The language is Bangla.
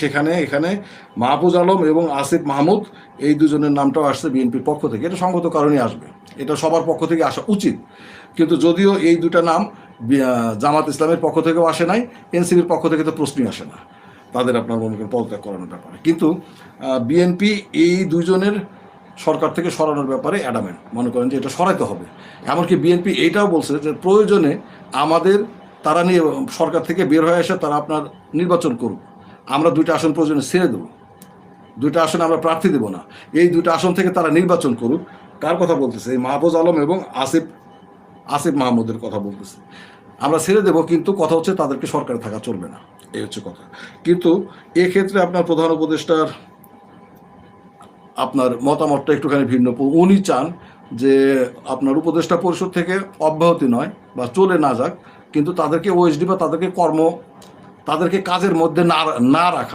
সেখানে এখানে মাহফুজ আলম এবং আসিফ মাহমুদ এই দুজনের নামটাও আসছে বিএনপির পক্ষ থেকে। এটা সঙ্গত কারণেই আসবে, এটা সবার পক্ষ থেকে আসা উচিত। কিন্তু যদিও এই দুটা নাম জামাত ইসলামের পক্ষ থেকেও আসে নাই, এনসিপির পক্ষ থেকে তো প্রশ্নই আসে না তাদের আপনার মনে করেন পদত্যাগ করানোর ব্যাপারে। কিন্তু বিএনপি এই দুজনের সরকার থেকে সরানোর ব্যাপারে অ্যাডামেন্ট, মনে করেন যে এটা সরাইতে হবে। এমনকি বিএনপি এইটাও বলছে যে প্রয়োজনে আমাদের তারা নিয়ে সরকার থেকে বের হয়ে এসে তারা আপনার নির্বাচন করুক, আমরা 2টা আসন প্রয়োজনে ছেড়ে দেবো, 2টা আসনে আমরা প্রার্থী দেবো না, এই 2টা আসন থেকে তারা নির্বাচন করুক। কার কথা বলতেছে? এই মাহফুজ আলম এবং আসিফ মাহমুদের কথা বলতেছে। আমরা ছেড়ে দেবো, কিন্তু কথা হচ্ছে তাদেরকে সরকারে থাকা চলবে না, এই হচ্ছে কথা। কিন্তু এক্ষেত্রে আপনার প্রধান উপদেষ্টার আপনার মতামতটা একটুখানি ভিন্ন। উনি চান যে আপনার উপদেষ্টা পরিষদ থেকে অব্যাহতি নয় বা চলে না যাক, কিন্তু তাদেরকে ওএসডি বা তাদেরকে কাজের মধ্যে না রাখা।